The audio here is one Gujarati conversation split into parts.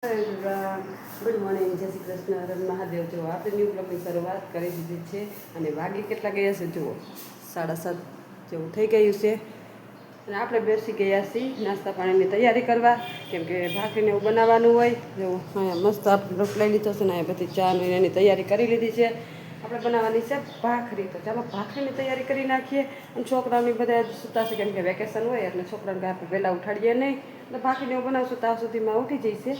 ગુડ મોર્નિંગ, જય શ્રી કૃષ્ણ, રન મહાદેવ. જુઓ આપણે ન્યૂ બ્લોગની શરૂઆત કરી દીધી છે અને વાગી કેટલા ગયા છે જુઓ 7:30 જેવું થઈ ગયું છે અને આપણે બેસી ગયા છીએ નાસ્તા પાણીની તૈયારી કરવા, કેમ કે ભાખરીને એવું બનાવવાનું હોય. જો અહીંયા મસ્ત આપણે રોટ લઈ લીધો છે ને અહીંયા બધી ચા એની તૈયારી કરી લીધી છે. આપણે બનાવવાની છે ભાખરી, તો ચાલો ભાખરીની તૈયારી કરી નાખીએ. અને છોકરાઓની બધા સૂતા છે કેમ કે વેકેશન હોય એટલે છોકરાઓને આપણે વહેલા ઉઠાડીએ નહીં, એટલે ભાખરીને એવું બનાવશું ત્યાં સુધીમાં ઉઠી જઈશે.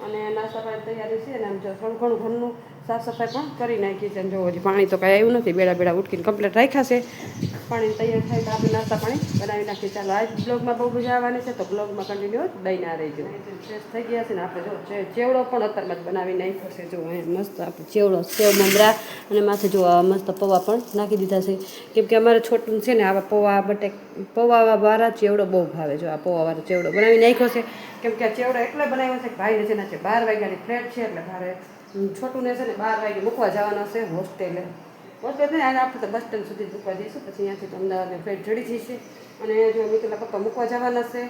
અને નાસ્તા પાણી તૈયારી છે અને આમ જો થોડું ઘણું ઘરનું સાફ સફાઈ પણ કરી નાખી છે. અને જો હજી પાણી તો કાંઈ આવ્યું નથી, બેડા ઉઠકીને કમ્પ્લીટ રાખ્યા છે. પાણી તૈયાર થાય તો આપણે નાસ્તા પાણી બનાવી નાખીએ. ચાલો આજ બ્લોગમાં બહુ મજા આવવાની છે, તો બ્લોગમાં કન્ટિન્યુ દઈ ના રહીજો. ફ્રેશ થઈ ગયા છે ને આપણે જો ચેવડો પણ અત્યારમાં જ બનાવી નાખ્યો છે. જો અહીંયા મસ્ત આપણે ચેવડો સેવ મમરા અને માથે જો મસ્ત પૌવા પણ નાખી દીધા છે, કેમ કે અમારે છોટું છે ને આવા પૌવાવાળા ચેવડો બહુ ભાવે. જો આ પૌવાવાળો ચેવડો બનાવી નાખ્યો છે, કેમ કે આ ચેવડો એટલે બનાવ્યો છે કે ભાઈને છે ને 12 વાગ્યાની ફ્લેટ છે, એટલે મારે છોટુંને છે ને 12 વાગે મૂકવા જવાનો છે હોસ્ટેલ ને. આજે આપણે તો બસ સ્ટેન્ડ સુધી મૂકવા જઈશું, પછી અહીંયાથી તો અમદાવાદની ફ્લાઇટ ચડી જઈશે. અને જો નીકળેલા પપ્પા મૂકવા જવાના છે.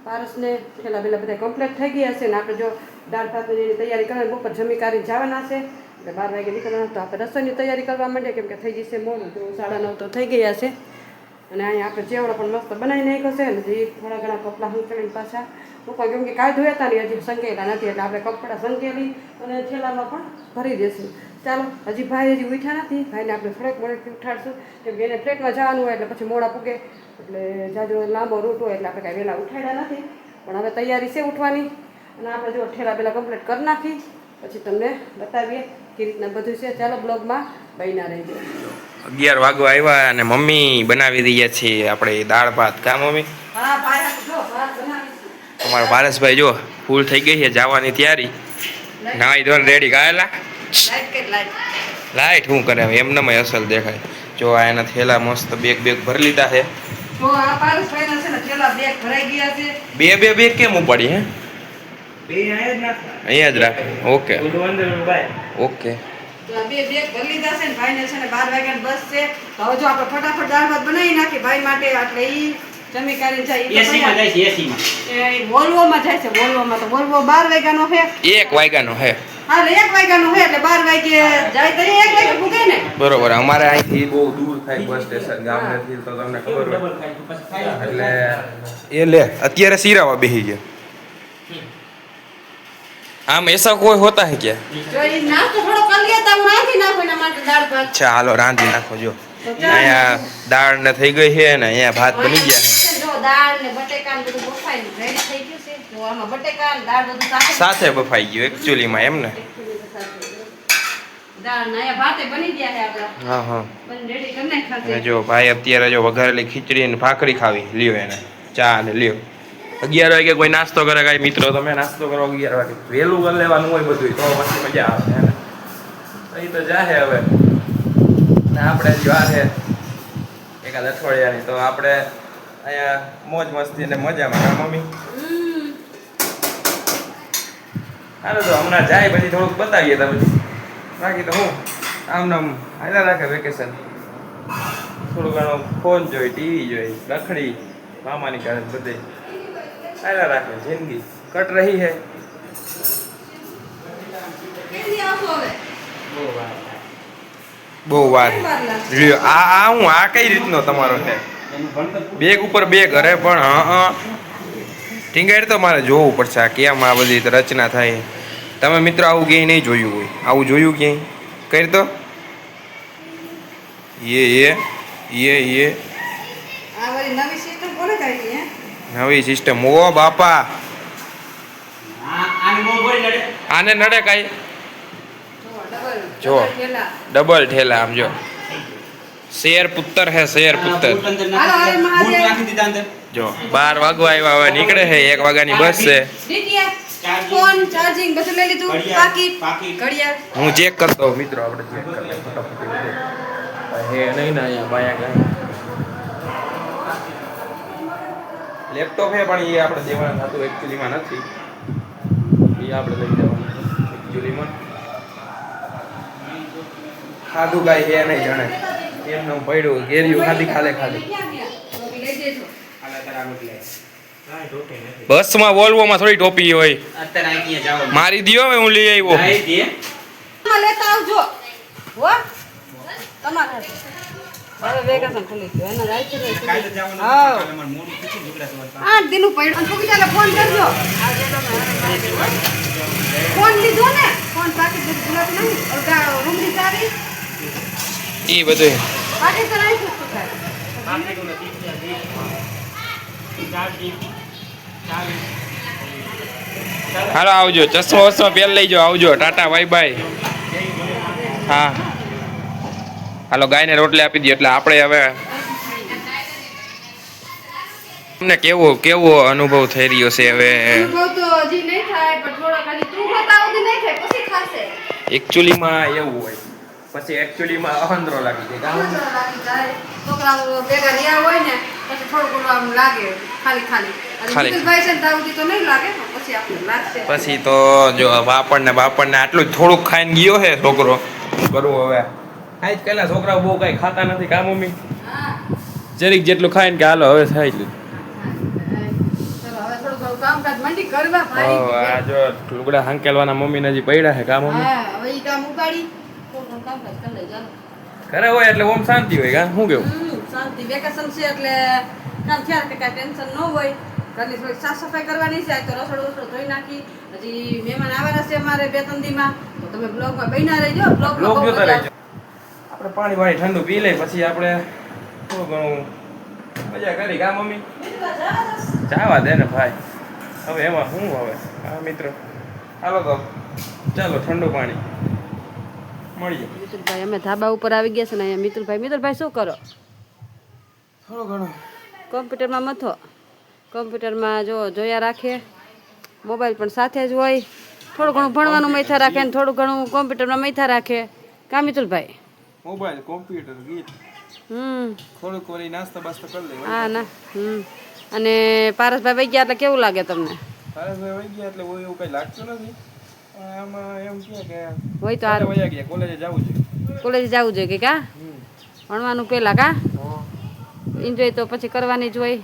પારસને ઠેલા બેલા બધા કમ્પ્લીટ થઈ ગયા છે ને આપણે જો દાળ ભાતની તૈયારી કરવાની, બપોર જમી કાઢીને જવાના છે એટલે 12 વાગે નીકળવાના. તો આપણે રસોઈની તૈયારી કરવા માંડીએ, કેમ કે થઈ જશે મોડું, તો 9:30 તો થઈ ગયા છે. અને અહીંયા આપણે ચેવડો પણ મસ્ત બનાવી નાખ્યો છે અને હજી થોડા ઘણા કપડાં સંકેલીને પાછા મૂકવા, કેમ કે કાંઈ ધોયા હતા નહીં, હજી સંકેલા નથી, એટલે આપણે કપડાં સંકેલી અને થેલામાં પણ ભરી દઈશું. ચાલો, હજી ભાઈ હજી ઉઠ્યા નથી, ભાઈને આપણે થોડોક મોડેથી ઉઠાડશું, કેમ કે એને ફ્લેટમાં જવાનું હોય એટલે પછી મોડા પૂગે, એટલે જાજો લાંબો રૂટ હોય એટલે આપણે કાંઈ વહેલા ઉઠાડ્યા નથી. પણ હવે તૈયારી છે ઉઠવાની અને આપણે જો ઠેલા બેલા કમ્પ્લીટ કરી નાખી, પછી તમને બતાવીએ કે રીતના બધું છે. ચાલો બ્લોગમાં બન્યા રહેજો. 11 વાગવા આવ્યા અને મમ્મી બનાવી રહ્યા છે આપણે દાળ ભાત. કા મમ્મી? હા ભાઈ, જો ભાત બનાવીશું. અમારા પારસભાઈ જો ફૂલ થઈ ગઈ છે જવાની તૈયારી, નાઈ ધોઈને રેડી. ગાયેલા લાઈટ શું કરે એમને અસલ દેખાય. જો આ એના થેલા મસ્ત બેગ ભરી લીધા છે. જો આ પારસભાઈના છે ને થેલા બેગ ભરાઈ ગયા છે. બે બેગ કેમ ઉપાડી? હે અહીંયા જ રાખ. Okay okay. તો આ બે બેગ ભરી લીધા છે ને ભાઈને છે ને 12 વાગ્યાની બસ છે. તો હવે જો આપણે ફટાફટ દાળ ભાત બનાવી નાખીએ ભાઈ માટે, એટલે ઈ જમી કાઢીને જાય. એસીમાં જાય છે, એસીમાં એ વોલ્વોમાં જાય છે. વોલ્વોમાં તો વોલ્વો 12 વાગ્યાનો છે, 1 વાગ્યાનો છે. હા 1 વાગ્યાનો છે, એટલે 12 વાગે જાય તો 1 વાગે પૂગે ને. બરોબર. અમારે અહીંથી બહુ દૂર થાય બસ સ્ટેશન ગામડેથી, તો તમને ખબર હોય એટલે એ લે અત્યારે સિરાવા બેસી ગયા. આમ ऐसा कोई होता है क्या? જો ઈ નાસ્તો થોડો કરી લે તો હું રાંધી નાખું એના માટે દાળ ભાત. અચ્છા હાલો રાંધી નાખો. જો અહીંયા દાળ ને થઈ ગઈ છે ને અહીંયા ભાત બની ગયા છે. જો દાળ ને બટેકા ને બધું બફાઈ રેડી થઈ ગયું છે. જો આમાં બટેકા ને દાળ બધું સાથે બફાઈ ગયું એકચ્યુઅલીમાં એમ ને. દાળ ને અહીંયા ભાતે બની ગયા છે આપડા. હા હા બન રેડી કરી નાખ્યા છે. જો ભાઈ અત્યારે જો વઘારેલી ખીચડી ને ભાખરી ખાવી લ્યો, એને ચા ને લ્યો. 11 વાગે કોઈ નાસ્તો કરે? કાંઈ મિત્રો તમે નાસ્તો કરો 11 વાગે? વહેલું કરી લેવાનું હોય બધું, તો પછી મજા આવે. અહીં તો જાહે હવે ને આપણે જ વાર છે એકાદ અઠવાડિયાની, તો આપણે અહીંયા મોજ મસ્તી ને મજામાં. હા મમ્મી? હાલો તો હમણાં જાય પછી થોડુંક બતાવીએ તમે. બાકી તો હું આમ હાલ્યા રાખે વેકેશન. થોડું ઘણું ફોન જોઈ, ટીવી જોઈ, રખડી મામાની ઘરે બધે હાલ્યા રાખે. જિંદગી કટ રહી है. બહુ વાર લ્યો. આ હું આ કઈ રીતનો તમારો છે? બેગ ઉપર બેગ. અરે પણ હા ટીંગાડ તો મારે જોવું પડશે આ કેમ આ બધી રચના થાય. તમે મિત્રો આવું ક્યાંય નહીં જોયું હોય? આવું જોયું ક્યાંય? કરી તો એ આ વાળી નવી સિસ્ટમ કોને કાઢી હે? નવી સિસ્ટમ. ઓ બાપા, આને નડે કાંઈ? જો ડબલ ઠેલા. આમ જો શેર પુત્ર હે, શેર પુત્ર. જો 12 વાગવા આવ્યા, હવે નીકળે છે. 1 વાગ્યાની બસ છે. ફોન ચાર્જિંગ બધું લઈ લીધું. પાકીટ ઘડિયાળ હું ચેક કરતો હોઉં મિત્રો. આપણે ચેક કરી લઈએ ફટાફટ. હે નહીં ને અહીંયા બાયા કાંઈ લેપટોપ હે, પણ એ આપણે દેવાના થતું એકચ્યુઅલીમાં નથી. એ આપણે લઈ જવાનું એકચ્યુઅલીમાં. ખાધું કાંઈ હે નહીં જાણે, એમને પડ્યું ઘેર્યું ખાધી. બસમાં વોલ્વોમાં થોડી ટોપી હોય. અત્યારે અહીંયા જાઓ મારી દ્યો હવે હું લઈ આવ્યો. લાઈ દે લેતા આવજો હો તમારે હવે વેકેશન ખુલી ગયું એના રાઈટ કાલે જવાનું હા કાલે મારું મોડું થયું લુગડા ધોવાનું. 8 દિન પડ્યું ફૂકી ફોન કરજો ફોન લીધો ને ફોન પાકી બધું ભૂલાતું નહીં ઓલગા રૂમની ચાવી ઈ બધું પાકી તો નહીં શું થાય હાલો આવજો. ચશ્મા વસ્મા પહેર લઈ જાઓ. આવજો. Tata bye bye. હા હાલો ગાયને રોટલી આપી દઈએ એટલે આપણે હવે તમને કેવો અનુભવ થઈ રહ્યો છે હવે. અનુભવ તો હજી નહીં થાય પણ થોડો ખાલી તું બતાવતી નહીં થાય પછી ખાશે એકચ્યુઅલીમાં એવું હોય પછી એકચ્યુઅલીમાં અહંદ્રો લાગી જાય. લાગી જાય છોકરાઓ ભેગા રહ્યા હોય ને પછી થોડું ઘણું આમ લાગે ખાલી ખાલી. ભાઈ છે ને દાઉદી તો નહીં લાગે પણ પછી આપણે લાગશે પછી તો જો બાપણને આટલું જ થોડુંક ખાઈને ગયો છે છોકરો. શું કરવું હવે? આજ કઈના છોકરાઓ બહુ કઈ ખાતા નથી કા મમ્મી? હા જરીક જેટલું ખાય ને કે હાલો હવે થાય જ. ચલો હવે થોડું ઘણું કામકાજ મંડી કરવા ભાઈ આ જો લુગડા હાંકેલવાના મમ્મીને હજી પડ્યા છે કા મમ્મી? હા હવે ઈ કામ ઉપાડી થોડું ઘણું કામકાજ કરી લઈ ચાલો ઘરે હોય એટલે ઓમ શાંતિ હોય કા શું કેવું? શાંતિ વેકેશન છે એટલે કામ થયા કે કાંઈ ટેન્શન ન હોય ઘરની થોડી સાફ સફાઈ કરવાની છે આજ તો રસોડું ધોઈ નાખી હજી મહેમાન આવવાના છે અમારે 2-3 દીમાં તો તમે બ્લોગમાં બન્યા રહેજો બ્લોગ જોતા રહેજો. આપણે પાણી ઠંડુ પી લઈ પછી આપણે થોડું ઘણું મજા કરી કા મમ્મી? જાવા દે ને ભાઈ હવે એમાં શું હવે. હા મિત્રો હાલો તો ચાલો ઠંડુ પાણી મળીએ. મિતુલભાઈ અમે ધાબા ઉપર આવી ગયા છે ને અહીંયા મિતુલભાઈ શું કરો? થોડું ઘણું કોમ્પ્યુટરમાં મથો કોમ્પ્યુટરમાં જોયા રાખે મોબાઈલ પણ સાથે જ હોય થોડું ઘણું ભણવાનું મૈથા રાખે ને થોડું ઘણું કોમ્પ્યુટરમાં મૈથા રાખે કા મિતુલભાઈ? મોબાઈલ કોમ્પ્યુટર ગીત થોડુંક વળી નાસ્તા બાસ્તા કરી લઈએ. હા ના અને પારસભાઈ વહી ગયા એટલે કેવું લાગે તમને? પારસભાઈ વહી ગયા એટલે એવું કઈ લાગતું નથી. આમાં એમ કે હોય તો સારું વયા ગયા કોલેજે જવું છે. કોલેજ જવું જોઈએ કે કા ભણવાનું પહેલા કા એન્જોય તો પછી કરવાની જ હોય.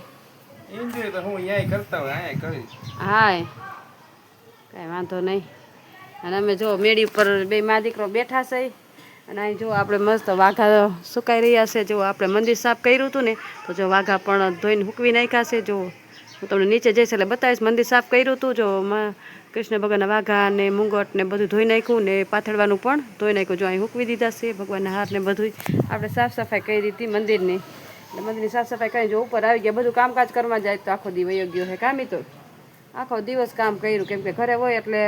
એન્જોય તો હું અહીંયા કરતા હોય અહીંયા કરી. હા કાંઈ વાંધો નહીં. અને અમે જો મેળી ઉપર બે મા દીકરો બેઠા છે અને અહીં જો આપણે મસ્ત વાઘા સુકાઈ રહ્યા છે. જો આપણે મંદિર સાફ કર્યું હતું ને તો જો વાઘા પણ ધોઈને હૂકવી નાખ્યા છે. જો હું તમને નીચે જઈશ એટલે બતાવીશ મંદિર સાફ કર્યું હતું. જો કૃષ્ણ ભગવાનના વાઘા ને મુંગટ ને બધું ધોઈ નાખ્યું ને પાથરવાનું પણ ધોઈ નાખ્યું. જો અહીં હૂકવી દીધા છે ભગવાનના હાર ને બધું આપણે સાફ સફાઈ કરી હતી મંદિરની. એટલે મંદિરની સાફ સફાઈ કરી જો ઉપર આવી ગયા બધું કામકાજ કરવા જાય તો આખો દિવસ વયો ગયો છે કામ તો આખો દિવસ કામ કર્યું કેમ કે ઘરે હોય એટલે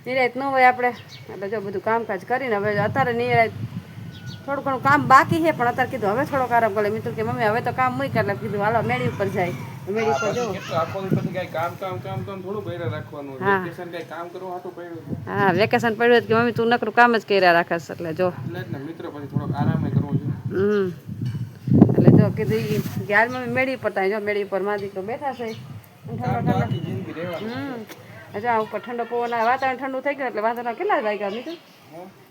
નિરાયત ન હોય આપણે એટલે જો બધું કામકાજ કરીને હવે અત્યારે નિરાયત થોડું ઘણું કામ બાકી છે પણ અત્યારે કીધું હવે થોડોક આરામ કરે. મિત્રો કે મમ્મી હવે તો કામ મૂક એટલે કીધું હાલો મેળી ઉપર જાય મેળી ઉપર જો હા વેકેશન પડ્યું કે મમ્મી તું નકરું કામ જ કર્યા રાખસ એટલે જો એટલે જો કીધું કે હાલ મમ્મી મેળી ઉપર થાય જો મેળી ઉપર મા દીકરો બેઠા છે અચ્છા ઉપર ઠંડો પવન વાતાવરણ ઠંડુ થઈ ગયું એટલે વાંધો કેટલા વાગ્યા મિત્રો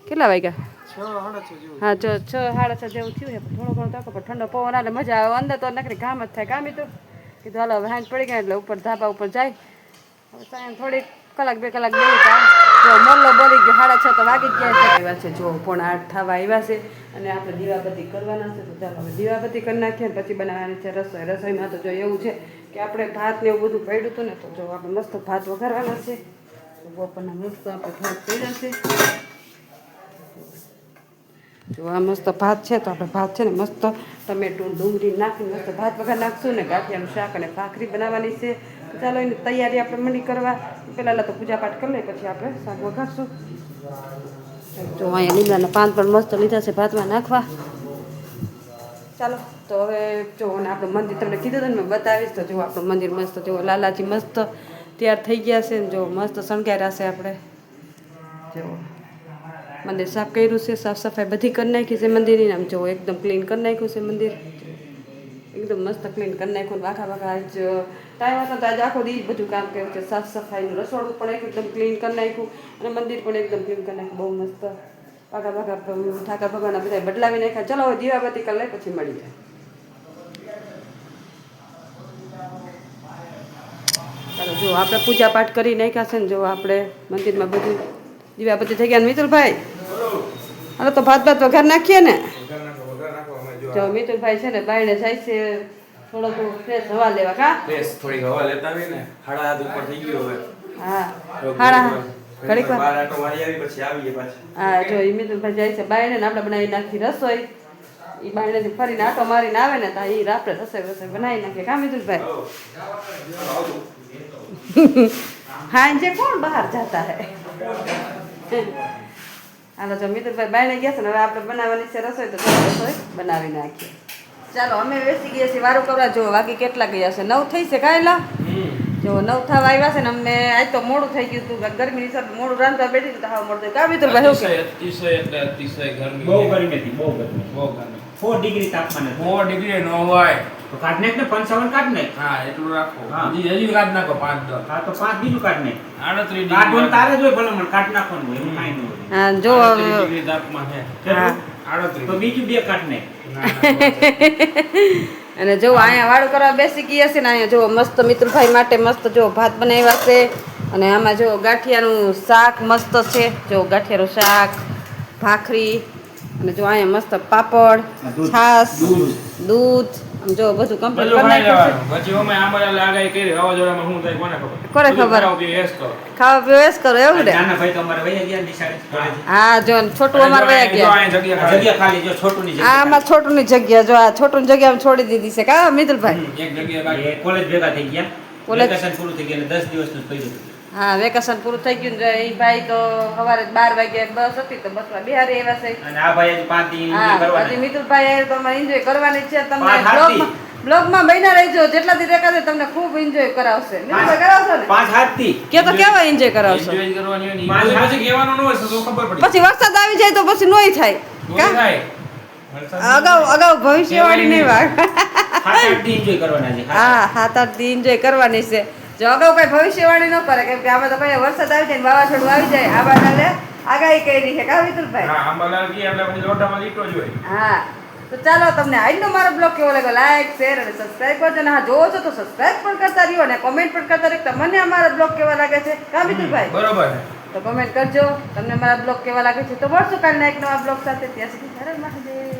કેટલા વાગ્યા? હા જો 6-6:30 જેવું થયું છે થોડો ઘણો તકો પણ ઠંડો પવન એટલે મજા આવે અંદર તો નકરી કામ જ થાય કામ તો કીધું હાલો હવે હાંજ પડી ગયા એટલે ઉપર ધાબા ઉપર જાય હવે સાંજ થોડીક કલાક 2 કલાક બેસી જો મોલ્લો બોલી ગયો 6:30 તો વાગી જ ગયા છે. જો 7:45 થવા આવ્યા છે અને આપણે દીવાબત્તી કરવાના છે તો ચાલો હવે દીવાબત્તી કરી નાખીએ પછી બનાવવાની છે રસોઈ. રસોઈમાં તો જો એવું છે કે આપણે ભાત ને એવું બધું પડ્યું હતું ને તો જો આપણે મસ્ત ભાત વઘારવાના છે બપોરના મસ્ત આપણે ભાત પડ્યા છે. જો આ મસ્ત ભાત છે તો આપણે ભાત છે ને મસ્ત ટમેટું ડુંગળી નાખીને મસ્ત ભાત વઘાર નાખશું ને ગાંઠિયાનું શાક અને ભાખરી બનાવવાની છે. ચાલો એની તૈયારી આપણે મંડી કરવા પહેલાં તો પૂજા પાઠ કરી લઈએ પછી આપણે શાક વઘારશું. જો અહીંયા લીમડાના પાન પણ મસ્ત લીધા છે ભાતમાં નાખવા. ચાલો તો હવે જો અને આપણું મંદિર તમને કીધું હતું ને મેં બતાવીશ તો જો આપણું મંદિર મસ્ત જો લાલાજી મસ્ત તૈયાર થઈ ગયા છે ને જો મસ્ત શણગાર્યા છે આપણે. જો મંદિર સાફ કર્યું છે સાફ સફાઈ બધી કરી નાખી છે મંદિરની આમ જો એકદમ ક્લીન કરી નાખ્યું છે મંદિર એકદમ મસ્ત ક્લીન કરી નાખ્યું. વાઘા આજ ટાઈમ હતો તો આજે આખો દી બધું કામ કર્યું છે સાફ સફાઈનું રસોડું પણ એકદમ ક્લીન કરી નાખ્યું અને મંદિર પણ એકદમ ક્લીન કરી નાખ્યું બહુ મસ્ત. વાઘા ઠાકર ભગવાનના બધા બદલાવી નાખ્યા. ચલો હવે દીવાબત્તી કરી લઈ પછી મળીએ. જો આપણે પૂજા પાઠ કરી નાખ્યા છે ને જો આપણે મંદિરમાં બધું દીવાબત્તી થઈ ગયા ને મિતુલભાઈ હાલો તો ભાત વઘાર નાખીએ ને જો મિતુલભાઈ છે ને બાયણે જાય છે થોડોક ફ્રેશ હવા લેવા કા થોડી હવા લેતા આવી ને 7:30 ઉપર થઈ ગયો હવે હા હાડા ઘડીક વાર બાર આટો મારી આવી પછી આવીએ પાછી હા જો એ મિતુલભાઈ જાય છે બાયણે ને આપણે બનાવી નાખી રસોઈ એ બાયણેથી ફરીને આટો મારીને આવે ને તો એ આપણે રસોઈ બનાવી નાખીએ કા મિતુલભાઈ હા જે કોણ બહાર જતા હે હાલો જો મિતુલભાઈ બાયણે ગયા છે ને હવે આપણે બનાવવાની છે રસોઈ તો ચાલો રસોઈ બનાવી નાખીએ ચાલો અમે બેસી ગયા છીએ વારું કરવા જો વાગી કેટલા ગયા છે 9 થઈ છે કાયલા જો 9 થવા આવ્યા છે ને અમને આજ તો મોડું થઈ ગયું હતું ગરમી ની સાથે મોડું રાંધવા બેઠી તો હાવ મોડું કા મિતુલભાઈ શું અતિશય ગરમી બહુ ગરમી હતી બહુ ગરમી 4 ડિગ્રી તાપમાન હતું 4 ડિગ્રી નો હોય તો કાઢ નાખ ને 55 કાઢ નાખ હા એટલું રાખો હા. હજી કાઢ નાખો 5 હા તો 5 બીજું કાઢ નાખ 38 કાઢવાનું તારે જ હોય ભલે મને કાઢ નાખવાનું હોય એમ કાંઈ ન હોય હા જો 38 ડિગ્રી તાપમાન છે હા 38 તો બીજું બે કાઢ નાખ અને જો અહીંયા વાળું કરવા બેસી ગયા છે ને અહીંયા જો મસ્ત મિત્રભાઈ માટે મસ્ત જો ભાત બનાવ્યા છે અને આમાં જો ગાંઠિયાનું શાક મસ્ત છે જો ગાંઠિયાનું શાક ભાખરી અને જો અહીંયા મસ્ત પાપડ દૂધ. છાશ દૂધ. દૂધ આમ જો બધું કમ્પ્લીટ બધું કરી ખાઈ નાખ્યું લેવાનું પછી અમે આંબા લાગાઈ કરી વાવાઝોડામાં શું થાય કોને ખબર કોને બધું ખબર? ખાઓ પીઓ એશ કરો છે ખાવા પીવા એસ કરો એવું ને નાના ભાઈ તો અમારે વહી ગયા નિશાળે કોલેજે. હા જો ને છોટું અમારે વયા જો ગયા અહીંયા જગ્યા આ ખાલી. જગ્યા ખાલી જો છોટુની આ જગ્યા આમાં છોટુની જગ્યા જો આ છોટુની જગ્યા આમ છોડી દીધી છે કા મિતુલભાઈ એક જગ્યા ખાલી. બાકી એ કોલેજ ભેગા થઈ ગયા કોલેજ- વેકેશન પૂરું થઈ ગયા એટલે 10 દિવસનું જ પડ્યું હતું. હા વેકેશન પૂરું થઈ ગયું ને એ ભાઈ તો સવારે 12 વાગે બસ હતી તો બસમાં બિહારી આવ્યા છે અને આ ભાઈ હજી 5 દી હા enjoy કરવાના. હજી મિતુલભાઈ તો અમારે એન્જોય કરવાની છે તમને પાંચ હાથથી. બ્લોગમાં બન્યા રહેજો જેટલા દી રેખાશે તમને ખૂબ એન્જોય કરાવશે મિતુલભાઈ કરાવશો ને 5 હાથથી કે તો કેવા એન્જોય કરાવશો enjoy કરવાની હોય ને, ઈ પાંચ બધું પછી કહેવાનું ન હોય તો ખબર પડી પછી વરસાદ આવી જાય તો પછી નોય થાય શું કા થાય? વરસાદ અગાઉ ભવિષ્યવાણી નહીં વાત 7 8 દી enjoy કરવાના છે. હા 7-8 દી એન્જોય કરવાની છે જો અગાઉ કઈ ભવિષ્યવાણી ન કરે કેમ કે આમાં તો કઈ વરસાદ આવી જાય ને વાવાઝોડું આવી જાય આ બાજુ આગાહી કરી છે કા મિતુલભાઈ હા આંબાલાલ કહે એટલે પછી લોટામાં લીટો જ હોય હા તો ચાલો તમને આજનો મારો બ્લોગ કેવો લાગ્યો લાઈક શેર અને સબસ્ક્રાઇબ કરજો અને હા જોવો છો તો સબસ્ક્રાઇબ પણ કરતા રહ્યો અને કોમેન્ટ પણ કરતા રહ્યો તમને અમારો બ્લોગ કેવો લાગે છે કા મિતુલભાઈ બરોબર તો કોમેન્ટ કરજો તમને મારા બ્લોગ કેવા લાગે છે તો મળશું કાલના એક નવા બ્લોગ સાથે ત્યાં સુધી હર હર મહાદેવ